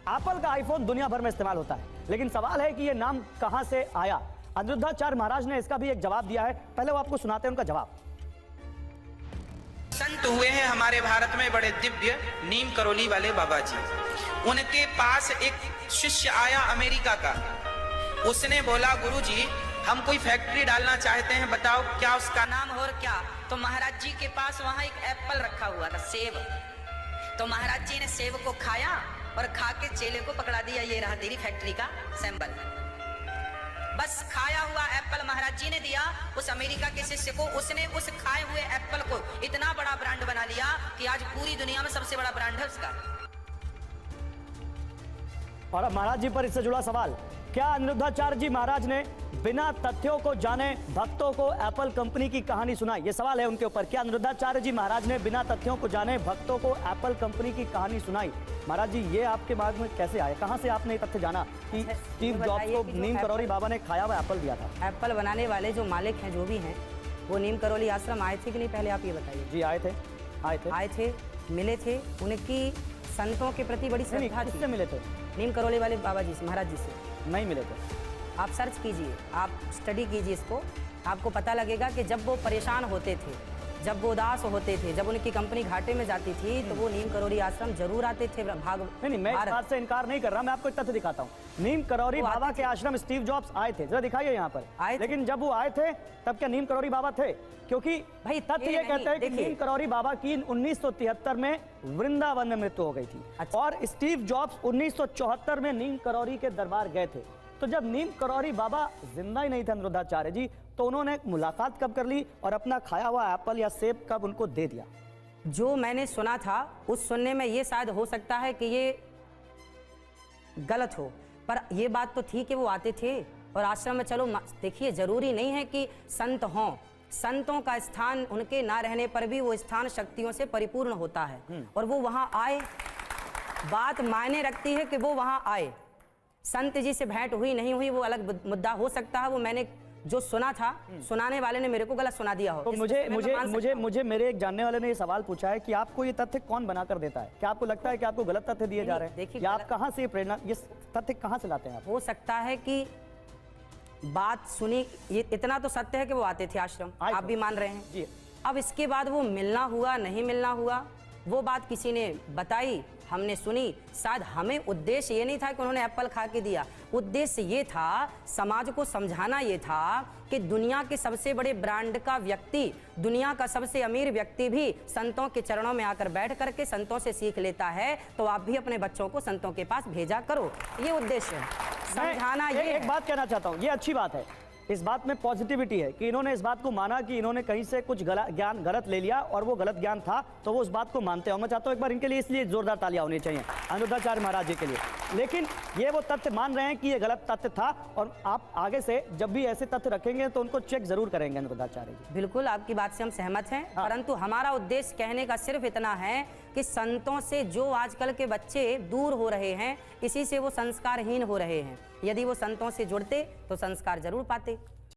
Apple का iPhone दुनिया भर में इस्तेमाल होता है, लेकिन सवाल है कि ये नाम कहां से आया। अनिरुद्धाचार्य महाराज ने इसका भी एक जवाब दिया है, पहले वो आपको सुनाते हैं उनका जवाब। संत हुए हैं हमारे भारत में बड़े दिव्य, नीम करोली वाले बाबा जी। उनके पास एक शिष्य आया अमेरिका का। उसने बोला, गुरुजी हम कोई फैक्ट्री डालना चाहते हैं, बताओ क्या उसका नाम और क्या। तो महाराज जी के पास वहां एक एप्पल रखा हुआ था, सेब। तो महाराज जी ने सेब को खाया और खा के चेले को पकड़ा दिया, ये रहा तेरी फैक्ट्री का सैंपल। बस खाया हुआ एप्पल महाराज जी ने दिया उस अमेरिका के शिष्य को। उसने उस खाए हुए एप्पल को इतना बड़ा ब्रांड बना लिया कि आज पूरी दुनिया में सबसे बड़ा ब्रांड है उसका। और अब महाराज जी पर इससे जुड़ा सवाल, क्या अनिरुद्धाचार्य जी महाराज ने बिना तथ्यों को जाने भक्तों को एप्पल कंपनी की कहानी सुनाई? ये सवाल है उनके ऊपर। क्या अनिरुद्धाचार्य जी महाराज ने बिना तथ्यों को जाने भक्तों को एप्पल कंपनी की कहानी सुनाई? महाराज जी, ये आपके दिमाग में कैसे आए? कहां से आपने तथ्य जाना कि स्टीव जॉब्स को नीम करोली बाबा ने खाया हुआ एप्पल दिया था? एप्पल बनाने वाले जो मालिक हैं, जो भी हैं, वो नीम करोली आश्रम आए थे कि नहीं, पहले आप ये बताइए। जी आए थे, मिले थे। उनकी संतों के प्रति बड़ी श्रद्धा थी। किससे मिले थे? नीम करोली वाले बाबा जी से, महाराज जी से नहीं मिले थे। आप सर्च कीजिए, आप स्टडी कीजिए इसको, आपको पता लगेगा कि जब वो परेशान होते थे, जब वो उदास होते थे, जब उनकी कंपनी घाटे में जाती थी, तो वो नीम करोली आश्रम जरूर आते थे। नहीं, मैं इस बात से इनकार नहीं कर रहा, मैं आपको एक तथ्य दिखाता हूँ। नीम करोली बाबा के आश्रम स्टीव जॉब्स आए थे, जरा दिखाइए यहाँ पर। लेकिन जब वो आए थे तब क्या नीम करोली बाबा थे? क्योंकि भाई तथ्य ये कहते हैं कि नीम करोली बाबा की 1973 में वृंदावन में मृत्यु हो गई थी। और स्टीव जॉब्स 1974 में नीम करोली के दरबार गए थे। तो जब नीम करोली बाबा जिंदा ही नहीं थे अनिरुद्धाचार्य जी, तो उन्होंने मुलाकात कब कर ली और अपना खाया हुआ एप्पल या सेब कब उनको दे दिया? जो मैंने सुना था उस सुनने में ये शायद हो सकता है कि ये गलत हो, पर ये बात तो थी कि वो आते थे और आश्रम में। चलो देखिए, जरूरी नहीं है कि संत हों, संतों का स्थान उनके ना रहने पर भी वो स्थान शक्तियों से परिपूर्ण होता है और वो वहां आए। बात मायने रखती है कि वो वहां आए। संत जी से भेंट हुई नहीं हुई वो अलग मुद्दा हो सकता है। वो मैंने जो सुना था, सुनाने वाले ने मेरे को गलत सुना दिया हो। तो मुझे मेरे एक जानने वाले ने ये सवाल पूछा है कि आपको ये तथ्य कौन बनाकर देता है? क्या आपको लगता है कि आपको गलत तथ्य दिए जा रहे हैं? देखिए, आप कहां से प्रेरणा, ये तथ्य कहां से लाते हैं आप? हो सकता है कि बात सुनी, ये इतना तो सत्य है कि वो आते थे आश्रम, आप भी मान रहे हैं जी। अब इसके बाद वो मिलना हुआ नहीं मिलना हुआ, वो बात किसी ने बताई, हमने सुनी। शायद हमें उद्देश्य ये नहीं था कि उन्होंने एप्पल खा के दिया। उद्देश्य ये था, समाज को समझाना ये था कि दुनिया के सबसे बड़े ब्रांड का व्यक्ति, दुनिया का सबसे अमीर व्यक्ति भी संतों के चरणों में आकर बैठ करके संतों से सीख लेता है, तो आप भी अपने बच्चों को संतों के पास भेजा करो। ये उद्देश्य है, समझाना। ये एक बात कहना चाहता हूँ, ये अच्छी बात है, इस बात में पॉजिटिविटी है कि इन्होंने इस बात को माना कि इन्होंने कहीं से कुछ ज्ञान गलत ले लिया और वो गलत ज्ञान था, तो वो उस बात को मानते हैं। मैं चाहता हूं एक बार इनके लिए इसलिए जोरदार तालियां होनी चाहिए अनिरुद्धाचार्य महाराज जी के लिए। लेकिन ये वो तथ्य मान रहे हैं कि ये गलत तथ्य था और आप आगे से जब भी ऐसे तथ्य रखेंगे तो उनको चेक जरूर करेंगे अनिरुद्धाचार्य जी। बिल्कुल, आपकी बात से हम सहमत हैं। परंतु हमारा उद्देश्य कहने का सिर्फ इतना है कि संतों से जो आजकल के बच्चे दूर हो रहे हैं, इसी से वो संस्कारहीन हो रहे हैं। यदि वो संतों से जुड़ते तो संस्कार जरूर पाते।